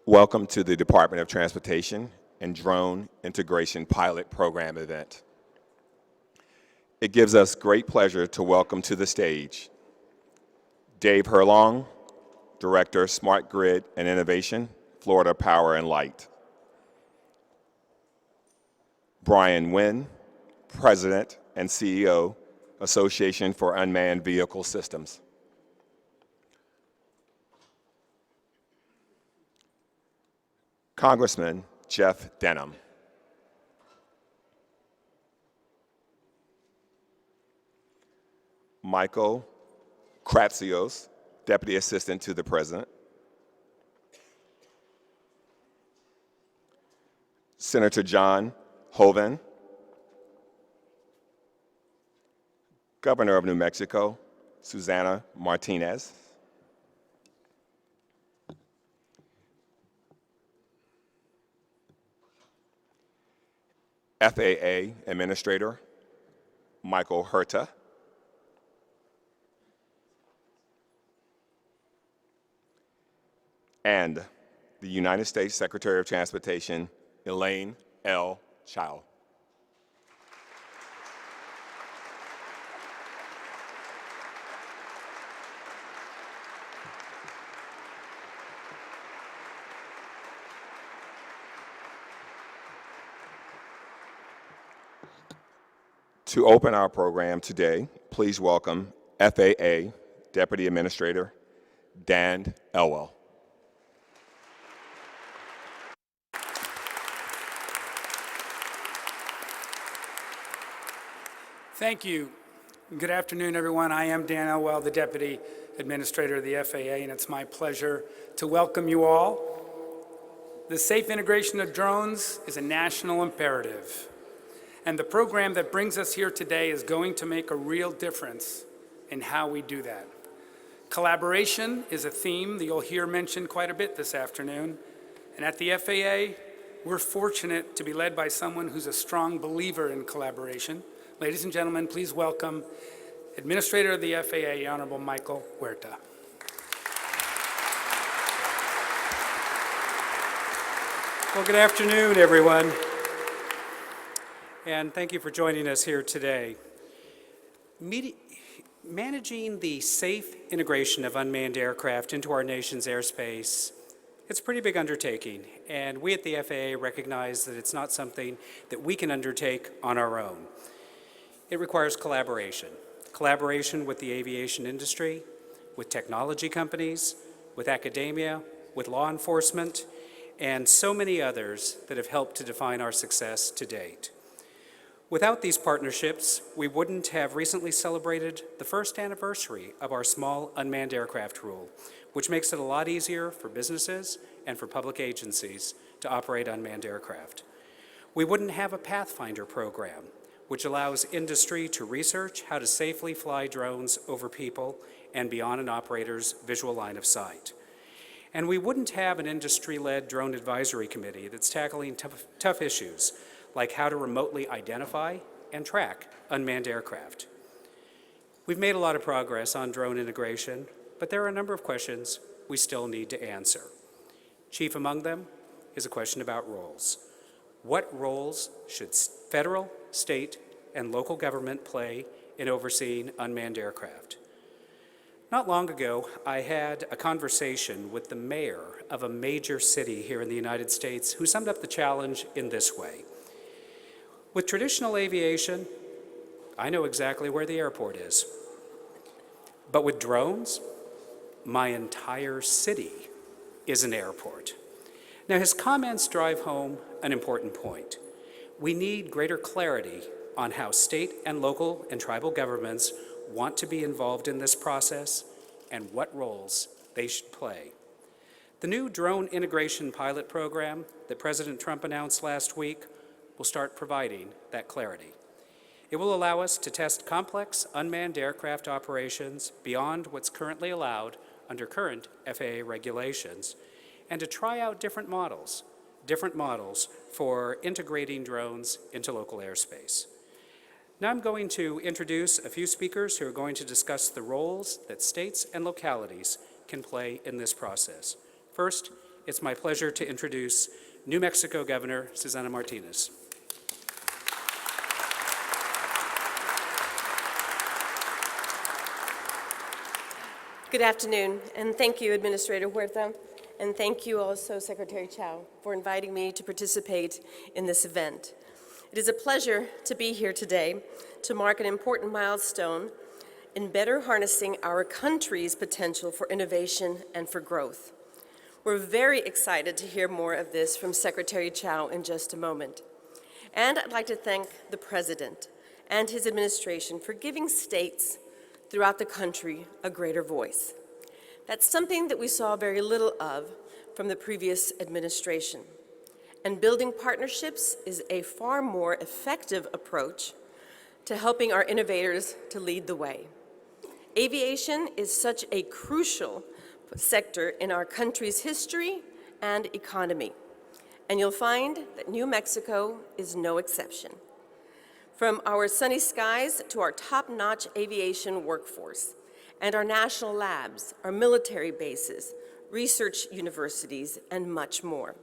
Welcome to the Department of Transportation and Drone Integration Pilot Program event. It gives us great pleasure to welcome to the stage Dave Herlong, Director, Smart Grid and Innovation, Florida Power and Light. Brian Nguyen, President and CEO, Association for Unmanned Vehicle Systems. Congressman Jeff Denham. Michael Kratsios, Deputy Assistant to the President. Senator John Hoeven, Governor of New Mexico, Susana Martinez. FAA Administrator Michael Herta. And the United States Secretary of Transportation, Elaine L. Chao. To open our program today, please welcome FAA Deputy Administrator Dan Elwell. Thank you. Good afternoon, everyone. I am Dan Elwell, the Deputy Administrator of the FAA, and it's my pleasure to welcome you all. The safe integration of drones is a national imperative, and the program that brings us here today is going to make a real difference in how we do that. Collaboration is a theme that you'll hear mentioned quite a bit this afternoon, and at the FAA, we're fortunate to be led by someone who's a strong believer in collaboration. Ladies and gentlemen, please welcome Administrator of the FAA, Honorable Michael Huerta. Well, good afternoon, everyone, and thank you for joining us here today. Managing the safe integration of unmanned aircraft into our nation's airspace, it's a pretty big undertaking, and we at the FAA recognize that it's not something that we can undertake on our own. It requires collaboration with the aviation industry, with technology companies, with academia, with law enforcement, and so many others that have helped to define our success to date. Without these partnerships, we wouldn't have recently celebrated the first anniversary of our small unmanned aircraft rule, which makes it a lot easier for businesses and for public agencies to operate unmanned aircraft. We wouldn't have a Pathfinder program, which allows industry to research how to safely fly drones over people and beyond an operator's visual line of sight. And we wouldn't have an industry-led drone advisory committee that's tackling tough issues like how to remotely identify and track unmanned aircraft. We've made a lot of progress on drone integration, but there are a number of questions we still need to answer. Chief among them is a question about roles. What roles should federal, state, and local government play in overseeing unmanned aircraft? Not long ago, I had a conversation with the mayor of a major city here in the United States who summed up the challenge in this way. With traditional aviation, I know exactly where the airport is. But with drones, my entire city is an airport. Now, his comments drive home an important point. We need greater clarity on how state and local and tribal governments want to be involved in this process and what roles they should play. The new drone integration pilot program that President Trump announced last week will start providing that clarity. It will allow us to test complex unmanned aircraft operations beyond what's currently allowed under current FAA regulations, and to try out different models for integrating drones into local airspace. Now I'm going to introduce a few speakers who are going to discuss the roles that states and localities can play in this process. First, it's my pleasure to introduce New Mexico Governor Susana Martinez. Good afternoon, and thank you, Administrator Huerta, and thank you also, Secretary Chao, for inviting me to participate in this event. It is a pleasure to be here today to mark an important milestone in better harnessing our country's potential for innovation and for growth. We're very excited to hear more of this from Secretary Chao in just a moment. And I'd like to thank the President and his administration for giving states throughout the country a greater voice. That's something that we saw very little of from the previous administration. And building partnerships is a far more effective approach to helping our innovators to lead the way. Aviation is such a crucial sector in our country's history and economy, and you'll find that New Mexico is no exception. From our sunny skies to our top-notch aviation workforce and our national labs, our military bases, research universities, and much more.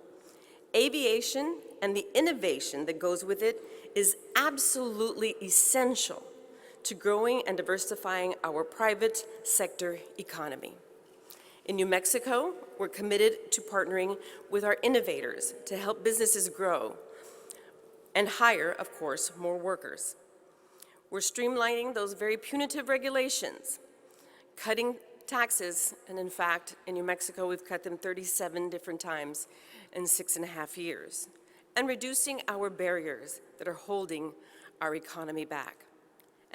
Aviation and the innovation that goes with it is absolutely essential to growing and diversifying our private sector economy. In New Mexico, we're committed to partnering with our innovators to help businesses grow and hire, of course, more workers. We're streamlining those very punitive regulations, cutting taxes, and in fact, in New Mexico, we've cut them 37 different times in 6.5 years, and reducing our barriers that are holding our economy back.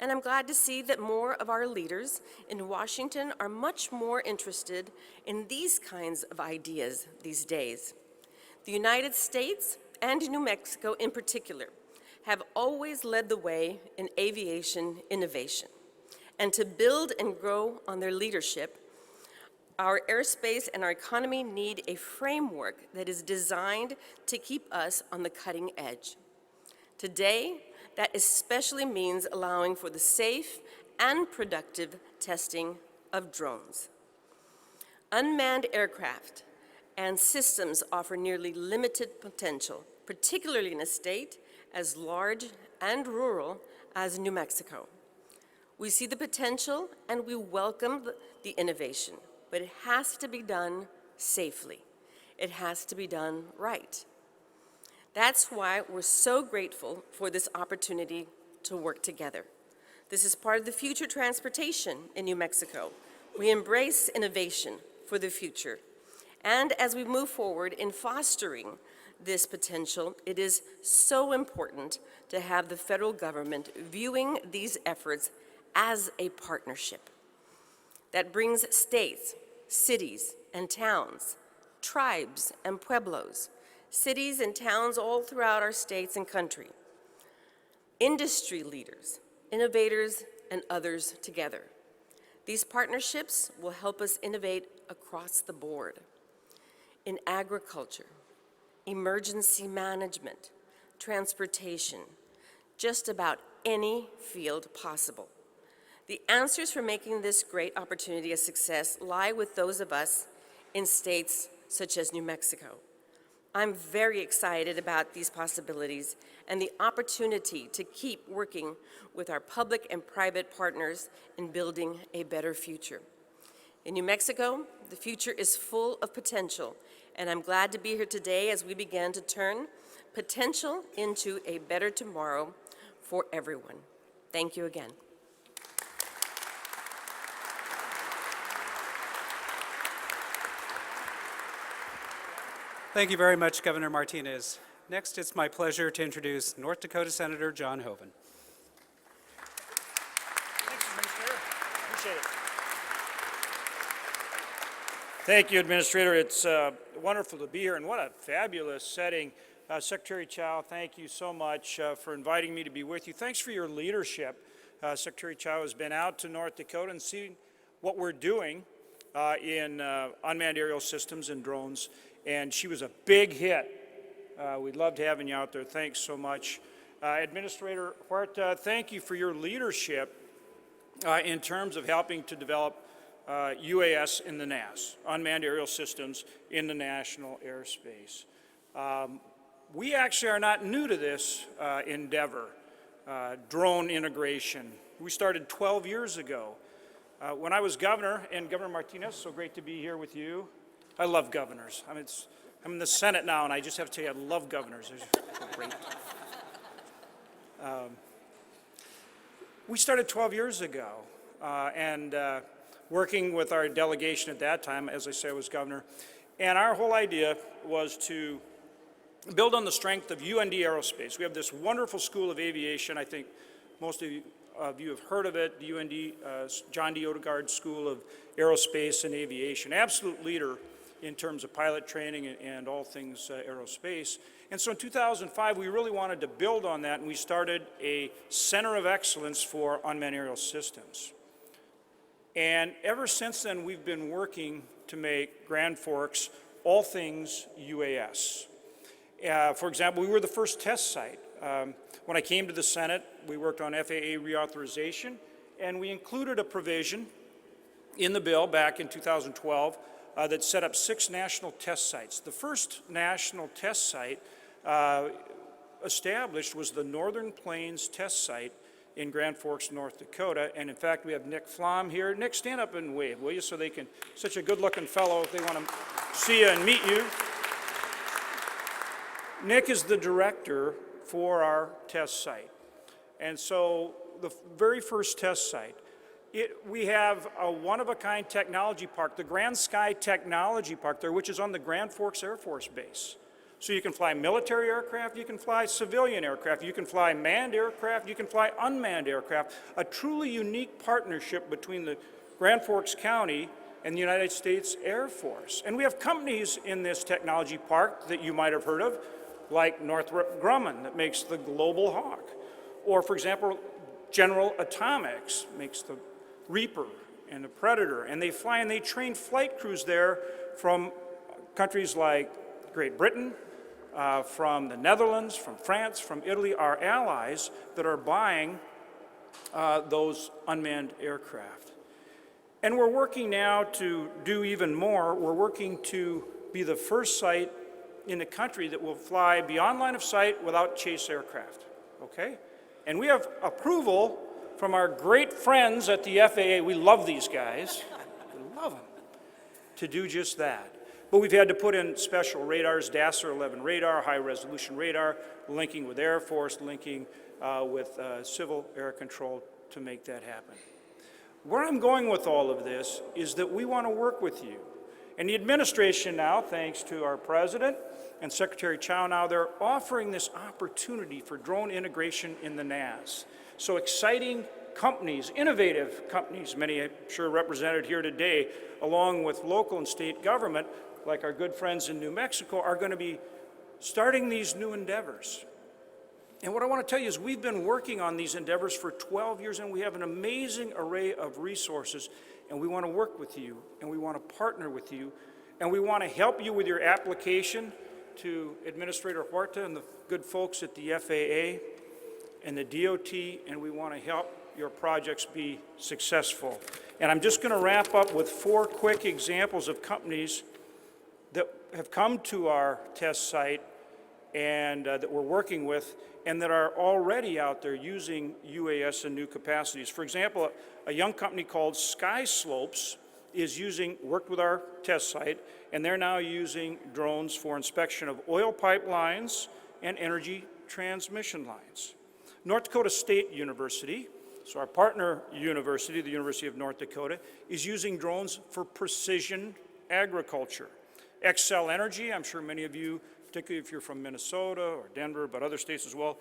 And I'm glad to see that more of our leaders in Washington are much more interested in these kinds of ideas these days. The United States and New Mexico in particular have always led the way in aviation innovation. And to build and grow on their leadership, our airspace and our economy need a framework that is designed to keep us on the cutting edge. Today, that especially means allowing for the safe and productive testing of drones. Unmanned aircraft and systems offer nearly limited potential, particularly in a state as large and rural as New Mexico. We see the potential and we welcome the innovation, but it has to be done safely. It has to be done right. That's why we're so grateful for this opportunity to work together. This is part of the future transportation in New Mexico. We embrace innovation for the future. And as we move forward in fostering this potential, it is so important to have the federal government viewing these efforts as a partnership that brings states, cities, and towns, tribes and pueblos, cities and towns all throughout our states and country, industry leaders, innovators, and others together. These partnerships will help us innovate across the board in agriculture, emergency management, transportation, just about any field possible. The answers for making this great opportunity a success lie with those of us in states such as New Mexico. I'm very excited about these possibilities and the opportunity to keep working with our public and private partners in building a better future. In New Mexico, the future is full of potential, and I'm glad to be here today as we begin to turn potential into a better tomorrow for everyone. Thank you again. Thank you very much, Governor Martinez. Next, it's my pleasure to introduce North Dakota Senator John Hoeven. Thanks, Administrator. Appreciate it. Thank you, Administrator. It's wonderful to be here, and what a fabulous setting. Secretary Chao, thank you so much for inviting me to be with you. Thanks for your leadership. Secretary Chao has been out to North Dakota and seen what we're doing in unmanned aerial systems and drones, and she was a big hit. We loved having you out there. Thanks so much. Administrator Huerta, thank you for your leadership in terms of helping to develop UAS in the NAS, unmanned aerial systems in the national airspace. We actually are not new to this endeavor, drone integration. We started 12 years ago. When I was governor, and Governor Martinez, so great to be here with you. I love governors. I'm in the Senate now, and I just have to tell you, I love governors. They're great. We started 12 years ago, and working with our delegation at that time, as I say, I was governor, and our whole idea was to build on the strength of UND Aerospace. We have this wonderful school of aviation. I think most of you have heard of it, the UND John D. Odegaard School of Aerospace and Aviation. Absolute leader in terms of pilot training and all things aerospace. And so in 2005, we really wanted to build on that, and we started a Center of Excellence for Unmanned Aerial Systems. And ever since then, we've been working to make Grand Forks all things UAS. For example, we were the first test site. When I came to the Senate, we worked on FAA reauthorization, and we included a provision in the bill back in 2012 that set up 6 national test sites. The first national test site established was the Northern Plains Test Site in Grand Forks, North Dakota. And in fact, we have Nick Flom here. Nick, stand up and wave, will you, so they can, such a good-looking fellow, if they want to see you and meet you. Nick is the director for our test site. And so the very first test site, we have a one-of-a-kind technology park, the Grand Sky Technology Park there, which is on the Grand Forks Air Force Base. So you can fly military aircraft, you can fly civilian aircraft, you can fly manned aircraft, you can fly unmanned aircraft. A truly unique partnership between the Grand Forks County and the United States Air Force. And we have companies in this technology park that you might have heard of, like Northrop Grumman, that makes the Global Hawk. Or, for example, General Atomics makes the Reaper and the Predator. And they fly and they train flight crews there from countries like Great Britain, from the Netherlands, from France, from Italy, our allies that are buying those unmanned aircraft. And we're working now to do even more. We're working to be the first site in the country that will fly beyond line of sight without chase aircraft, okay? And we have approval from our great friends at the FAA. We love these guys, we love them, to do just that. But we've had to put in special radars, DASR 11 radar, high resolution radar, linking with Air Force, linking with civil air control to make that happen. Where I'm going with all of this is that we want to work with you. And the administration now, thanks to our president and Secretary Chow now, they're offering this opportunity for drone integration in the NAS. So exciting companies, innovative companies, many I'm sure represented here today, along with local and state government, like our good friends in New Mexico, are going to be starting these new endeavors. And what I want to tell you is we've been working on these endeavors for 12 years, and we have an amazing array of resources, and we want to work with you, and we want to partner with you, and we want to help you with your application to Administrator Huerta and the good folks at the FAA and the DOT, and we want to help your projects be successful. And I'm just going to wrap up with 4 quick examples of companies that have come to our test site and that we're working with and that are already out there using UAS in new capacities. For example, a young company called Sky Slopes worked with our test site, and they're now using drones for inspection of oil pipelines and energy transmission lines. North Dakota State University, so our partner university, the University of North Dakota, is using drones for precision agriculture. Xcel Energy, I'm sure many of you, particularly if you're from Minnesota or Denver, but other states as well,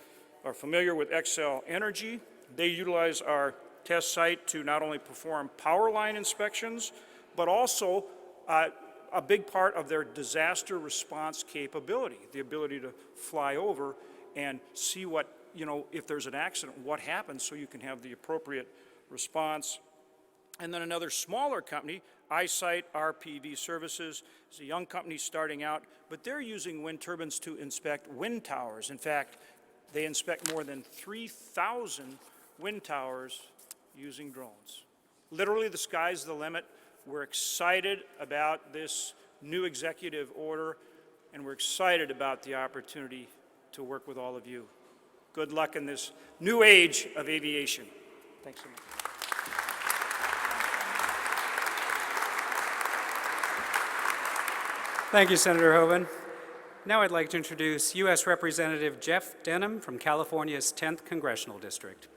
are familiar with Xcel Energy. They utilize our test site to not only perform power line inspections, but also a big part of their disaster response capability, the ability to fly over and see what, if there's an accident, what happens so you can have the appropriate response. And then another smaller company, iSight RPV Services, is a young company starting out, but they're using wind turbines to inspect wind towers. In fact, they inspect more than 3,000 wind towers using drones. Literally, the sky's the limit We're excited about this new executive order, and we're excited about the opportunity to work with all of you. Good luck in this new age of aviation. Thanks so much. Thank you, Senator Hoeven. Now I'd like to introduce U.S. Representative Jeff Denham from California's 10th Congressional District.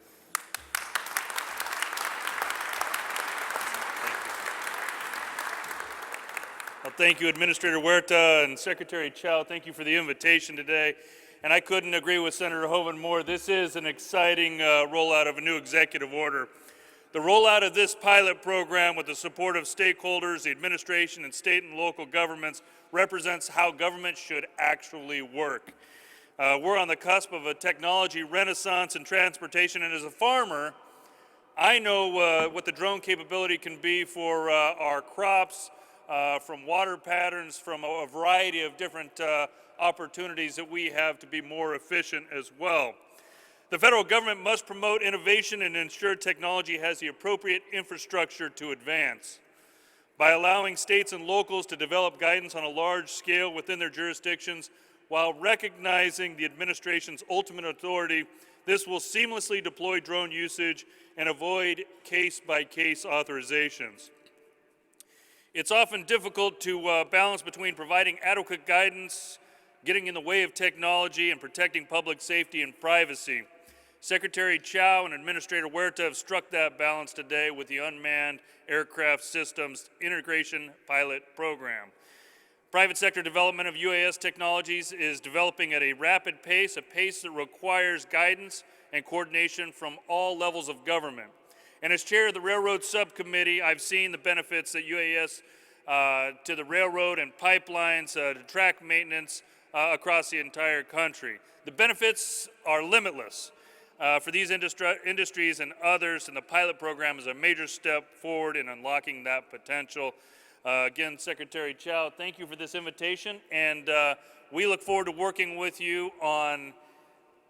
Well, thank you, Administrator Huerta and Secretary Chao. Thank you for the invitation today. And I couldn't agree with Senator Hoeven more. This is an exciting rollout of a new executive order. The rollout of this pilot program with the support of stakeholders, the administration, and state and local governments represents how government should actually work. We're on the cusp of a technology renaissance in transportation, and as a farmer, I know what the drone capability can be for our crops, from water patterns, from a variety of different opportunities that we have to be more efficient as well. The federal government must promote innovation and ensure technology has the appropriate infrastructure to advance. By allowing states and locals to develop guidance on a large scale within their jurisdictions while recognizing the administration's ultimate authority, this will seamlessly deploy drone usage and avoid case-by-case authorizations. It's often difficult to balance between providing adequate guidance, getting in the way of technology, and protecting public safety and privacy. Secretary Chao and Administrator Huerta have struck that balance today with the Unmanned Aircraft Systems Integration Pilot Program. Private sector development of UAS technologies is developing at a rapid pace, a pace that requires guidance and coordination from all levels of government. And as chair of the Railroad Subcommittee, I've seen the benefits that UAS to the railroad and pipelines, to track maintenance across the entire country. The benefits are limitless for these industries and others, and the pilot program is a major step forward in unlocking that potential. Again, Secretary Chao, thank you for this invitation, and we look forward to working with you on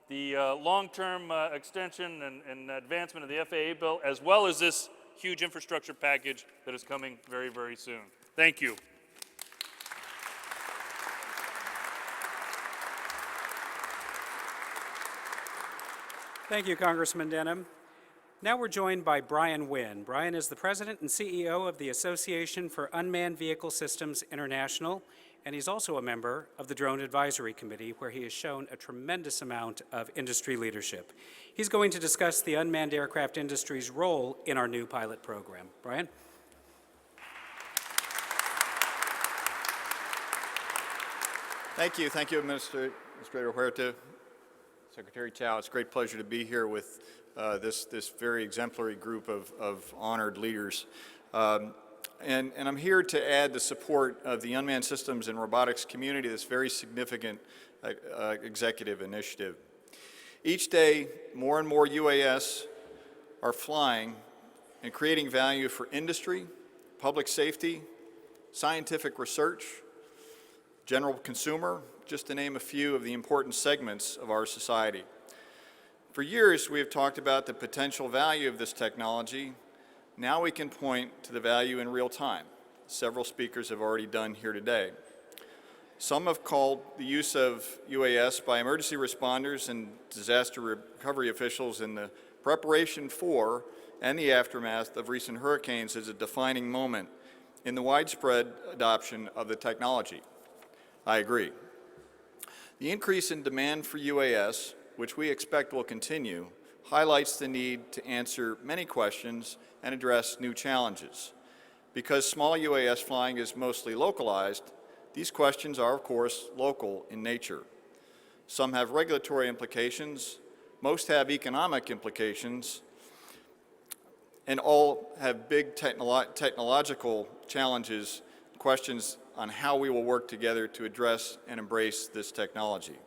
the long-term extension and advancement of the FAA bill, as well as this huge infrastructure package that is coming very, very soon. Thank you. Thank you, Congressman Denham. Now we're joined by Brian Wynn. Brian is the President and CEO of the Association for Unmanned Vehicle Systems International, and he's also a member of the Drone Advisory Committee, where he has shown a tremendous amount of industry leadership. He's going to discuss the unmanned aircraft industry's role in our new pilot program. Brian? Thank you, Administrator Huerta, Secretary Chao. It's a great pleasure to be here with this very exemplary group of honored leaders. And I'm here to add the support of the unmanned systems and robotics community to this very significant executive initiative. Each day, more and more UAS are flying and creating value for industry, public safety, scientific research, general consumer, just to name a few of the important segments of our society. For years, we have talked about the potential value of this technology. Now we can point to the value in real time. Several speakers have already done here today. Some have called the use of UAS by emergency responders and disaster recovery officials in the preparation for and the aftermath of recent hurricanes as a defining moment in the widespread adoption of the technology. I agree. The increase in demand for UAS, which we expect will continue, highlights the need to answer many questions and address new challenges. Because small UAS flying is mostly localized, these questions are, of course, local in nature. Some have regulatory implications, most have economic implications, and all have big technological challenges, questions on how we will work together to address and embrace this technology.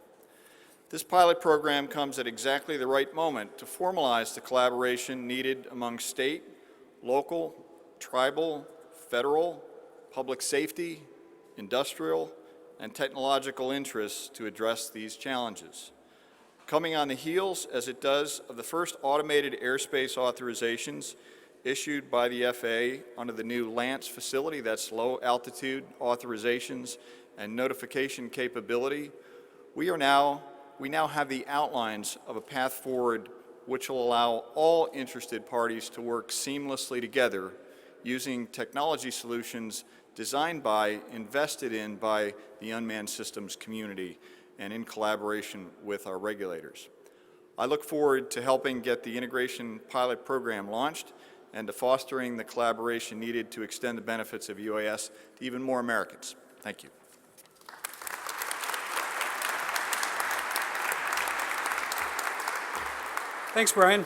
This pilot program comes at exactly the right moment to formalize the collaboration needed among state, local, tribal, federal, public safety, industrial, and technological interests to address these challenges. Coming on the heels, as it does, of the first automated airspace authorizations issued by the FAA under the new LANCE facility, that's low altitude authorizations and notification capability, we now have the outlines of a path forward which will allow all interested parties to work seamlessly together using technology solutions designed by, invested in by the unmanned systems community and in collaboration with our regulators. I look forward to helping get the integration pilot program launched and to fostering the collaboration needed to extend the benefits of UAS to even more Americans. Thank you. Thanks, Brian.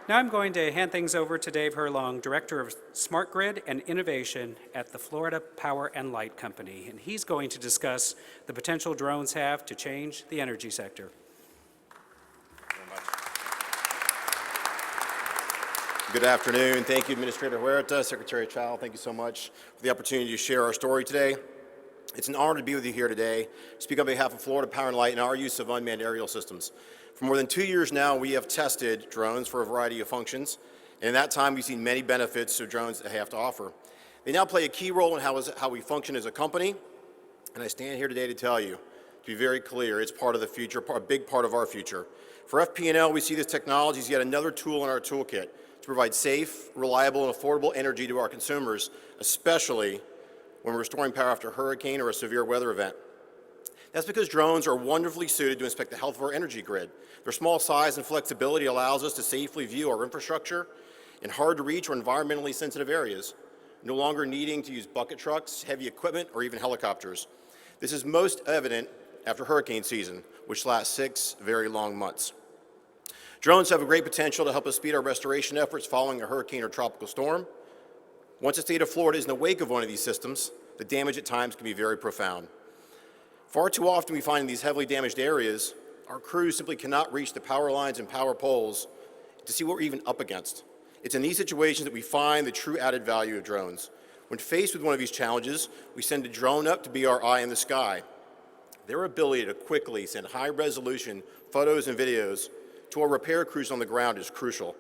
Now I'm going to hand things over to Dave Herlong, Director of Smart Grid and Innovation at the Florida Power and Light Company, and he's going to discuss the potential drones have to change the energy sector. Good afternoon. Thank you, Administrator Huerta, Secretary Chow. Thank you so much for the opportunity to share our story today. It's an honor to be with you here today, speak on behalf of Florida Power and Light and our use of unmanned aerial systems. For more than 2 years now, we have tested drones for a variety of functions, and in that time, we've seen many benefits of drones that they have to offer. They now play a key role in how we function as a company, and I stand here today to tell you, to be very clear, it's part of the future, a big part of our future. For FP&L, we see this technology as yet another tool in our toolkit to provide safe, reliable, and affordable energy to our consumers, especially when we're restoring power after a hurricane or a severe weather event. That's because drones are wonderfully suited to inspect the health of our energy grid. Their small size and flexibility allows us to safely view our infrastructure in hard-to-reach or environmentally sensitive areas, no longer needing to use bucket trucks, heavy equipment, or even helicopters. This is most evident after hurricane season, which lasts 6 very long months. Drones have a great potential to help us speed our restoration efforts following a hurricane or tropical storm. Once the state of Florida is in the wake of one of these systems, the damage at times can be very profound. Far too often we find in these heavily damaged areas, our crews simply cannot reach the power lines and power poles to see what we're even up against. It's in these situations that we find the true added value of drones. When faced with one of these challenges, we send a drone up to be our eye in the sky. Their ability to quickly send high-resolution photos and videos to our repair crews on the ground is crucial.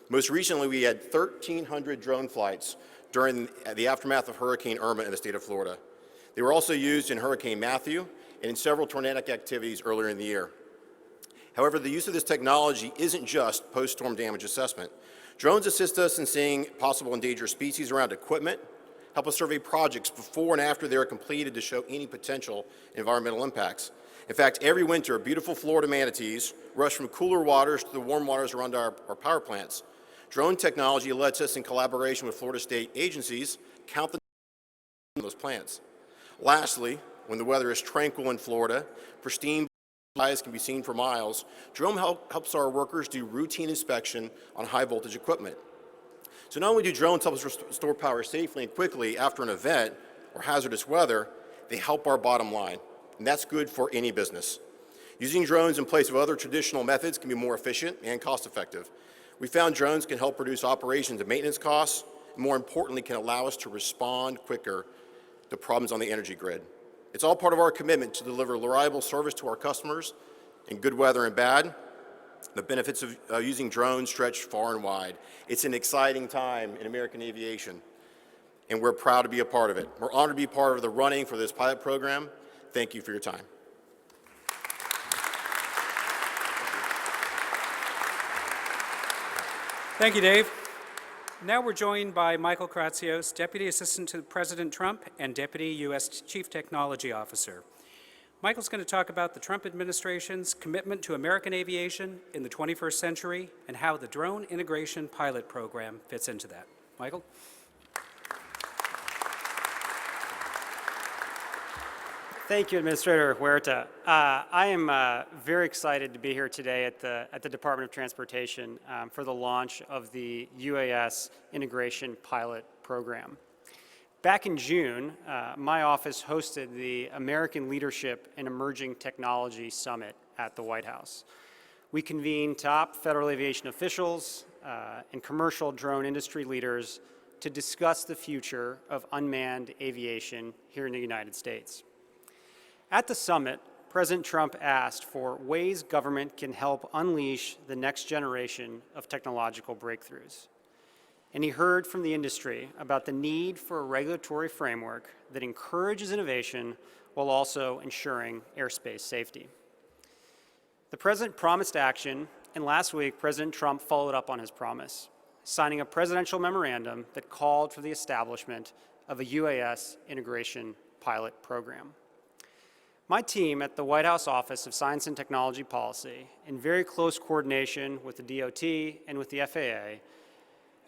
Most recently, we had 1,300 drone flights during the aftermath of Hurricane Irma in the state of Florida. They were also used in Hurricane Matthew and in several tornadic activities earlier in the year. However, the use of this technology isn't just post-storm damage assessment. Drones assist us in seeing possible endangered species around equipment, help us survey projects before and after they are completed to show any potential environmental impacts. In fact, every winter, beautiful Florida manatees rush from cooler waters to the warm waters around our power plants. Drone technology lets us, in collaboration with Florida state agencies, count the those plants. Lastly, when the weather is tranquil in Florida, pristine skies can be seen for miles, drone helps our workers do routine inspection on high voltage equipment. So not only do drones help us restore power safely and quickly after an event or hazardous weather, they help our bottom line, and that's good for any business. Using drones in place of other traditional methods can be more efficient and cost effective. We found drones can help reduce operations and maintenance costs, and more importantly, can allow us to respond quicker to problems on the energy grid. It's all part of our commitment to deliver reliable service to our customers in good weather and bad. The benefits of using drones stretch far and wide. It's an exciting time in American aviation, and we're proud to be a part of it. We're honored to be part of the running for this pilot program. Thank you for your time. Thank you, Dave. Now we're joined by Michael Kratsios, Deputy Assistant to President Trump and Deputy U.S. Chief Technology Officer. Michael's going to talk about the Trump administration's commitment to American aviation in the 21st century and how the Drone Integration Pilot Program fits into that. Michael? Thank you, Administrator Huerta. I am very excited to be here today at the Department of Transportation for the launch of the UAS Integration Pilot Program. Back in June, my office hosted the American Leadership in Emerging Technology Summit at the White House. We convened top federal aviation officials and commercial drone industry leaders to discuss the future of unmanned aviation here in the United States. At the summit, President Trump asked for ways government can help unleash the next generation of technological breakthroughs. and he heard from the industry about the need for a regulatory framework that encourages innovation while also ensuring airspace safety. The President promised action, and last week, President Trump followed up on his promise, signing a presidential memorandum that called for the establishment of a UAS integration pilot program. My team at the White House Office of Science and Technology Policy, in very close coordination with the DOT and with the FAA,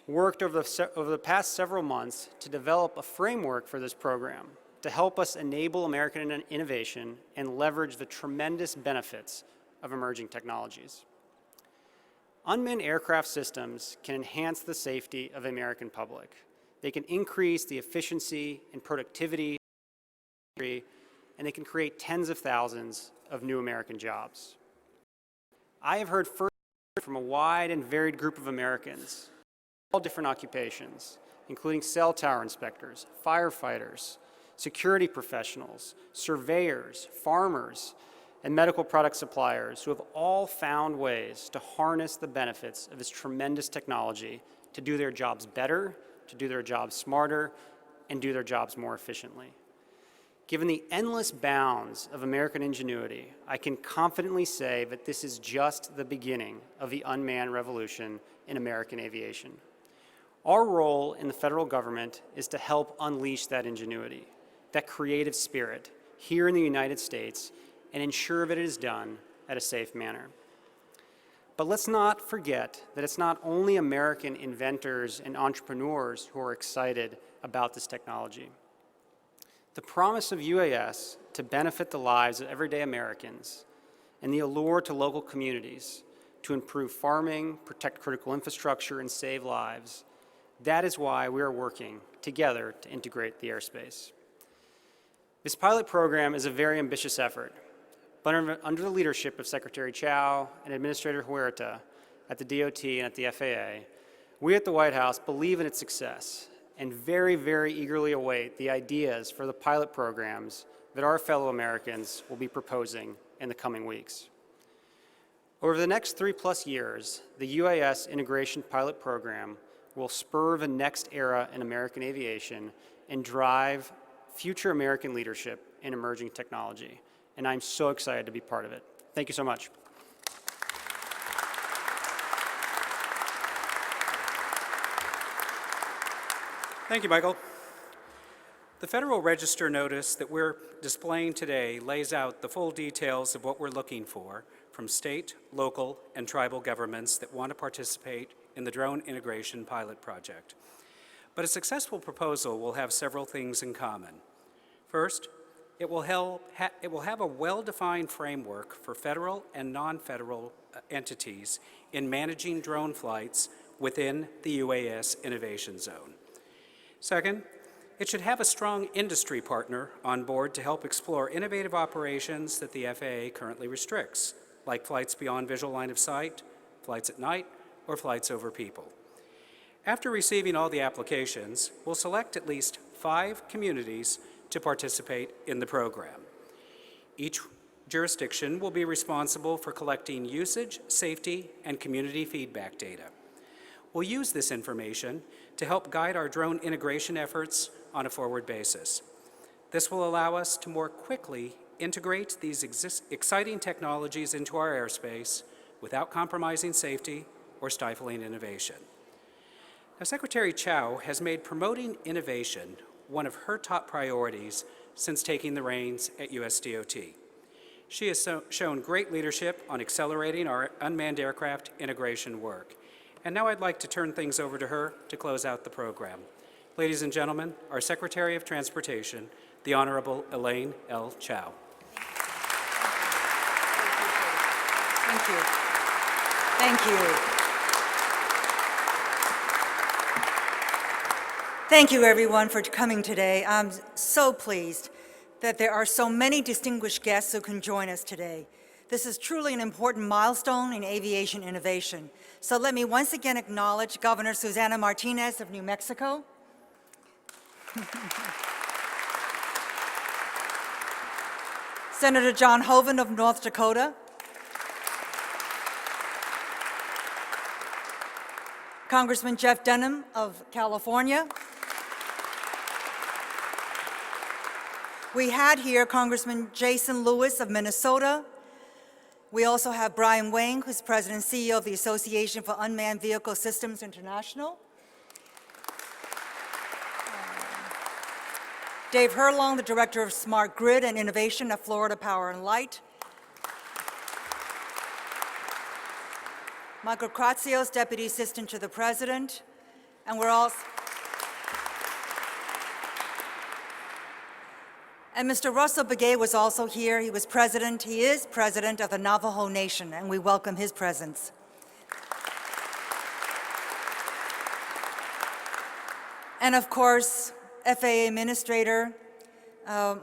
worked over the past several months to develop a framework for this program to help us enable American innovation and leverage the tremendous benefits of emerging technologies. Unmanned aircraft systems can enhance the safety of the American public. They can increase the efficiency and productivity, and they can create tens of thousands of new American jobs. I have heard firsthand from a wide and varied group of Americans, all different occupations, including cell tower inspectors, firefighters, security professionals, surveyors, farmers, and medical product suppliers who have all found ways to harness the benefits of this tremendous technology to do their jobs better, to do their jobs smarter, and do their jobs more efficiently. Given the endless bounds of American ingenuity, I can confidently say that this is just the beginning of the unmanned revolution in American aviation. Our role in the federal government is to help unleash that ingenuity, that creative spirit here in the United States, and ensure that it is done at a safe manner. But let's not forget that it's not only American inventors and entrepreneurs who are excited about this technology. The promise of UAS to benefit the lives of everyday Americans and the allure to local communities to improve farming, protect critical infrastructure, and save lives, that is why we are working together to integrate the airspace. This pilot program is a very ambitious effort, but under the leadership of Secretary Chao and Administrator Huerta at the DOT and at the FAA, we at the White House believe in its success and very, very eagerly await the ideas for the pilot programs that our fellow Americans will be proposing in the coming weeks. Over the next 3+ years, the UAS Integration Pilot Program will spur the next era in American aviation and drive future American leadership in emerging technology. And I'm so excited to be part of it. Thank you so much. Thank you, Michael. The Federal Register notice that we're displaying today lays out the full details of what we're looking for from state, local, and tribal governments that want to participate in the Drone Integration Pilot Project. But a successful proposal will have several things in common. First, it will have a well-defined framework for federal and non-federal entities in managing drone flights within the UAS Innovation Zone. Second, it should have a strong industry partner on board to help explore innovative operations that the FAA currently restricts, like flights beyond visual line of sight, flights at night, or flights over people. After receiving all the applications, we'll select at least 5 communities to participate in the program. Each jurisdiction will be responsible for collecting usage, safety, and community feedback data. We'll use this information to help guide our drone integration efforts on a forward basis. This will allow us to more quickly integrate these exciting technologies into our airspace without compromising safety or stifling innovation. Now, Secretary Chao has made promoting innovation one of her top priorities since taking the reins at USDOT. She has shown great leadership on accelerating our unmanned aircraft integration work. And now I'd like to turn things over to her to close out the program. Ladies and gentlemen, our Secretary of Transportation, the Honorable Elaine L. Chao. Thank you. Thank you. Thank you, everyone, for coming today. I'm so pleased that there are so many distinguished guests who can join us today. This is truly an important milestone in aviation innovation. So let me once again acknowledge Governor Susana Martinez of New Mexico, Senator John Hoeven of North Dakota, Congressman Jeff Dunham of California. We had here Congressman Jason Lewis of Minnesota. We also have Brian Wang, who's President and CEO of the Association for Unmanned Vehicle Systems International. Dave Herlong, the Director of Smart Grid and Innovation at Florida Power and Light. Michael Kratsios, Deputy Assistant to the President. And we're also... And Mr. Russell Begay was also here. He is president of the Navajo Nation, and we welcome his presence. And of course, FAA Administrator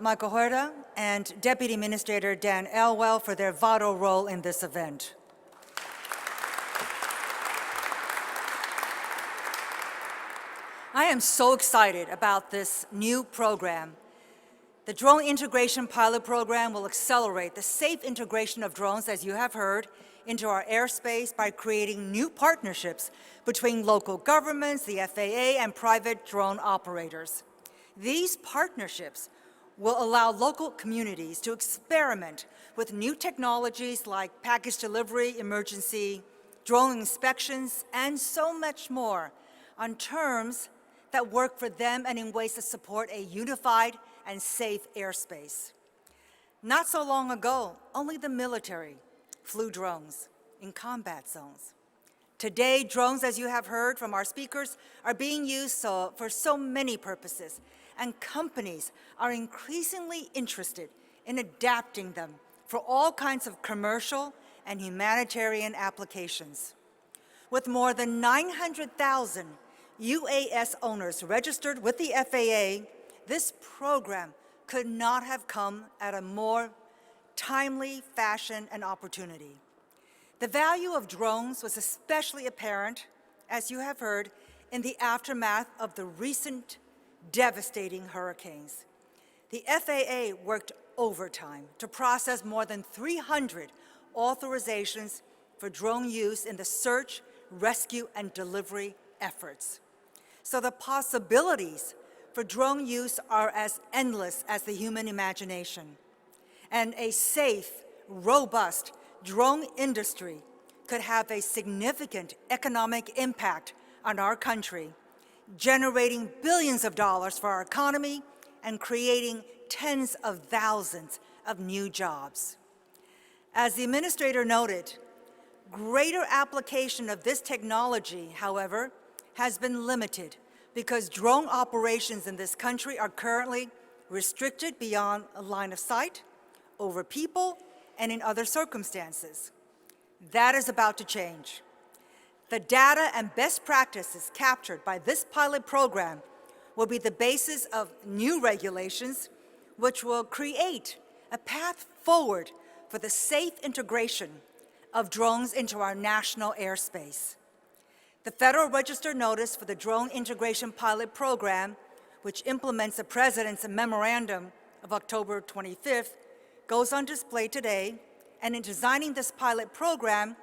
Michael Huerta and Deputy Administrator Dan Elwell for their vital role in this event. I am so excited about this new program. The Drone Integration Pilot Program will accelerate the safe integration of drones, as you have heard, into our airspace by creating new partnerships between local governments, the FAA, and private drone operators. These partnerships will allow local communities to experiment with new technologies like package delivery, emergency, drone inspections, and so much more on terms that work for them and in ways that support a unified and safe airspace. Not so long ago, only the military flew drones in combat zones. Today, drones, as you have heard from our speakers, are being used for so many purposes, and companies are increasingly interested in adapting them for all kinds of commercial and humanitarian applications. With more than 900,000 UAS owners registered with the FAA, this program could not have come at a more timely fashion and opportunity. The value of drones was especially apparent, as you have heard, in the aftermath of the recent devastating hurricanes. The FAA worked overtime to process more than 300 authorizations for drone use in the search, rescue, and delivery efforts. So the possibilities for drone use are as endless as the human imagination. And a safe, robust drone industry could have a significant economic impact on our country, generating billions of dollars for our economy and creating tens of thousands of new jobs. As the administrator noted, greater application of this technology, however, has been limited because drone operations in this country are currently restricted beyond a line of sight, over people, and in other circumstances. That is about to change. The data and best practices captured by this pilot program will be the basis of new regulations which will create a path forward for the safe integration of drones into our national airspace. The Federal Register notice for the Drone Integration Pilot Program, which implements the President's memorandum of October 25th, goes on display today, and in designing this pilot program,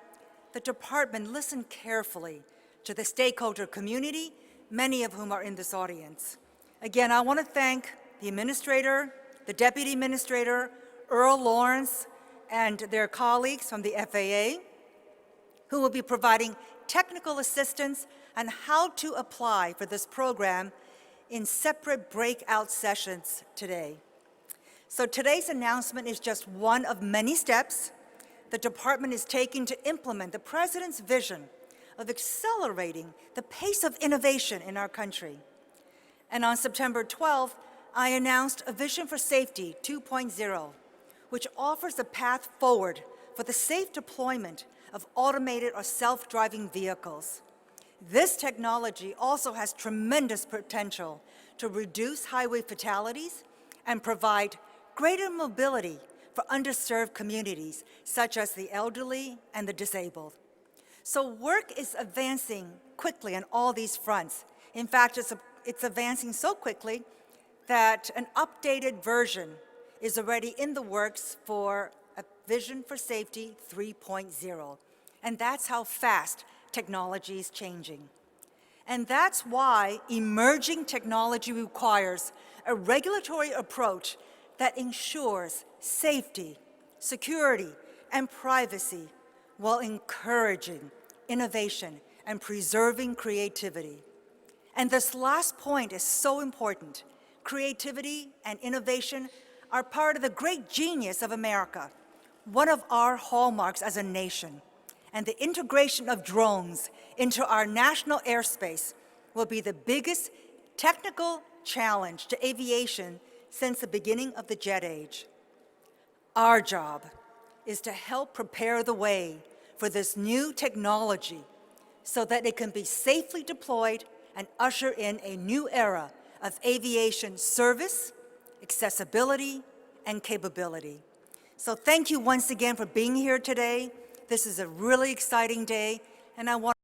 the Department listened carefully to the stakeholder community, many of whom are in this audience. Again, I want to thank the Administrator, the Deputy Administrator, Earl Lawrence, and their colleagues from the FAA, who will be providing technical assistance on how to apply for this program in separate breakout sessions today. So today's announcement is just one of many steps the Department is taking to implement the President's vision of accelerating the pace of innovation in our country. And on September 12th, I announced a Vision for Safety 2.0, which offers a path forward for the safe deployment of automated or self-driving vehicles. This technology also has tremendous potential to reduce highway fatalities and provide greater mobility for underserved communities, such as the elderly and the disabled. So work is advancing quickly on all these fronts. In fact, it's advancing so quickly that an updated version is already in the works for a Vision for Safety 3.0. And that's how fast technology is changing. And that's why emerging technology requires a regulatory approach that ensures safety, security, and privacy while encouraging innovation and preserving creativity. And this last point is so important. Creativity and innovation are part of the great genius of America, one of our hallmarks as a nation. And the integration of drones into our national airspace will be the biggest technical challenge to aviation since the beginning of the jet age. Our job is to help prepare the way for this new technology so that it can be safely deployed and usher in a new era of aviation service, accessibility, and capability. So thank you once again for being here today. This is a really exciting day, and I want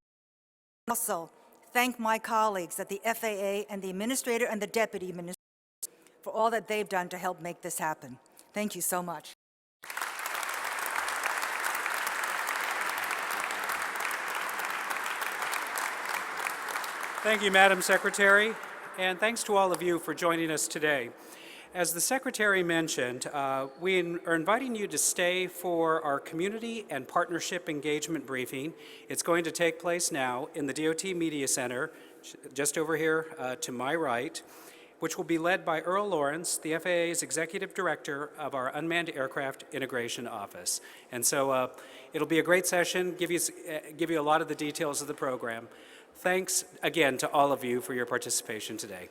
to also thank my colleagues at the FAA and the administrator and the deputy administrator for all that they've done to help make this happen. Thank you so much. Thank you, Madam Secretary, and thanks to all of you for joining us today. As the Secretary mentioned, we are inviting you to stay for our community and partnership engagement briefing. It's going to take place now in the DOT Media Center, just over here to my right, which will be led by Earl Lawrence, the FAA's Executive Director of our Unmanned Aircraft Integration Office. And so it'll be a great session, give you a lot of the details of the program. Thanks again to all of you for your participation today.